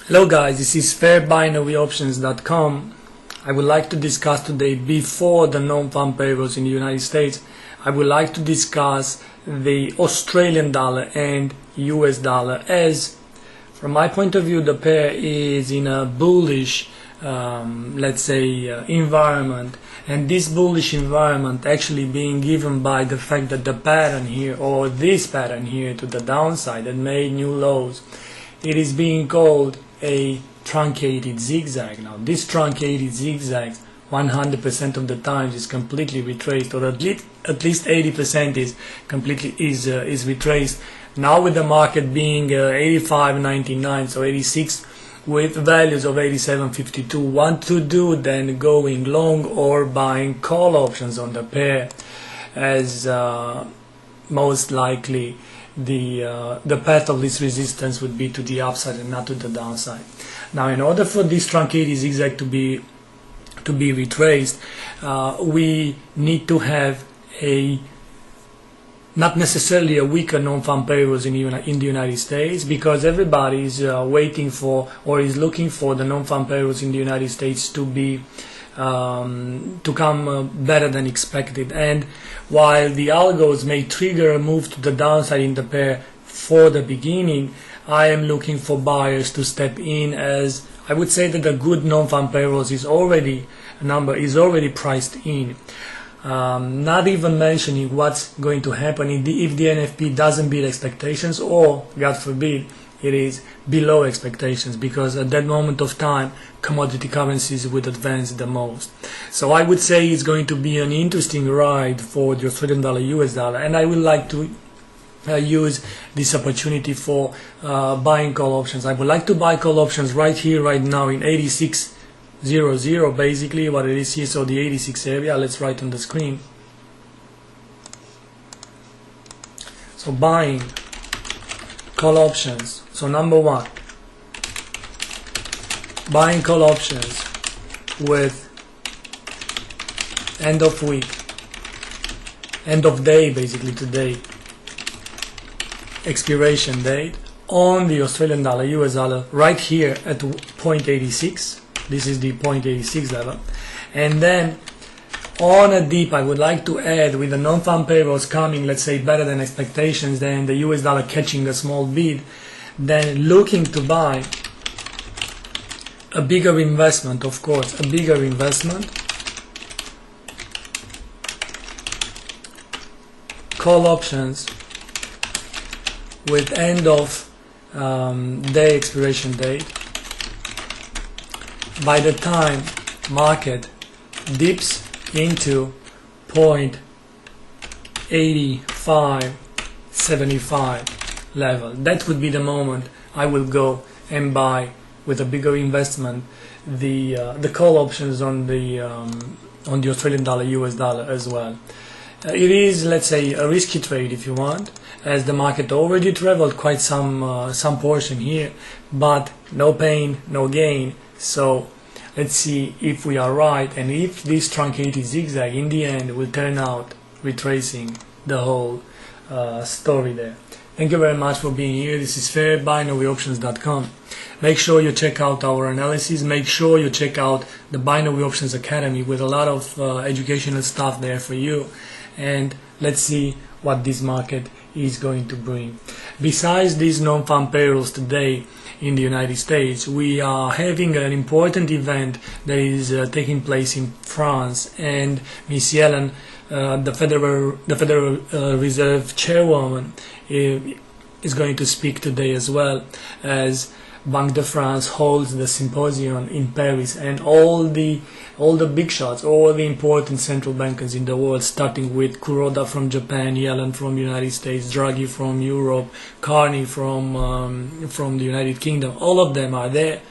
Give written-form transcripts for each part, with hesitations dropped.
Hello guys, this is fairbinaryoptions.com. I would like to discuss today, before the non-farm payrolls in the United States, I would like to discuss the Australian dollar and US dollar, as from my point of view the pair is in a bullish environment, and this bullish environment actually being given by the fact that the pattern here, or this pattern here to the downside that made new lows, it is being called a truncated zigzag. Now this truncated zigzag 100% of the times is completely retraced, or at least 80% is completely retraced. Now with the market being 85.99, so 86, with values of 87.52, what to do then? Going long or buying call options on the pair, as most likely the path of this resistance would be to the upside and not to the downside. Now, in order for this truncated zigzag to be retraced, we need to have not necessarily a weaker non-farm payrolls in the United States, because everybody is waiting for, or is looking for, the non-farm payrolls in the United States to come better than expected. And while the algos may trigger a move to the downside in the pair for the beginning, I am looking for buyers to step in, as I would say that the good non-farm payrolls is already priced in. Not even mentioning what's going to happen if the NFP doesn't beat expectations, or God forbid it is below expectations, because at that moment of time commodity currencies would advance the most. So I would say it's going to be an interesting ride for the Australian dollar, US dollar, and I would like to use this opportunity for buying call options. I would like to buy call options right here, right now, in 86.00, basically what it is here, so the 86 area. Let's write on the screen. So buying call options. So number one, buying call options with end of week, end of day, basically today, expiration date on the Australian dollar, US dollar, right here at 0.86. This is the 0.86 level. And then on a dip, I would like to add, with the non-farm payrolls coming, let's say, better than expectations, then the US dollar catching a small bid, then looking to buy a bigger investment, of course, a bigger investment, call options with end of day expiration date. By the time market dips into 0.8575 level, that would be the moment I will go and buy, with a bigger investment, the call options on the Australian dollar, US dollar as well. It is, let's say, a risky trade if you want, as the market already traveled quite some portion here, but no pain, no gain. So let's see if we are right, and if this truncated zigzag in the end will turn out retracing the whole story there. Thank you very much for being here. This is fairbinaryoptions.com. Make sure you check out our analysis. Make sure you check out the Binary Options Academy, with a lot of educational stuff there for you. And let's see what this market is going to bring. Besides these non-farm payrolls today in the United States, we are having an important event that is taking place in France, and Miss Yellen, the Federal Reserve Chairwoman, is going to speak today, as well as Banque de France holds the symposium in Paris, and all the big shots, all the important central bankers in the world, starting with Kuroda from Japan, Yellen from the United States, Draghi from Europe, Carney from the United Kingdom, all of them are there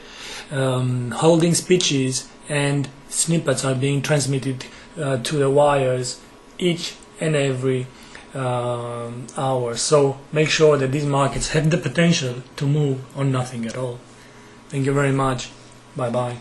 holding speeches, and snippets are being transmitted to the wires each and every hour. So make sure that these markets have the potential to move on nothing at all. Thank you very much. Bye bye.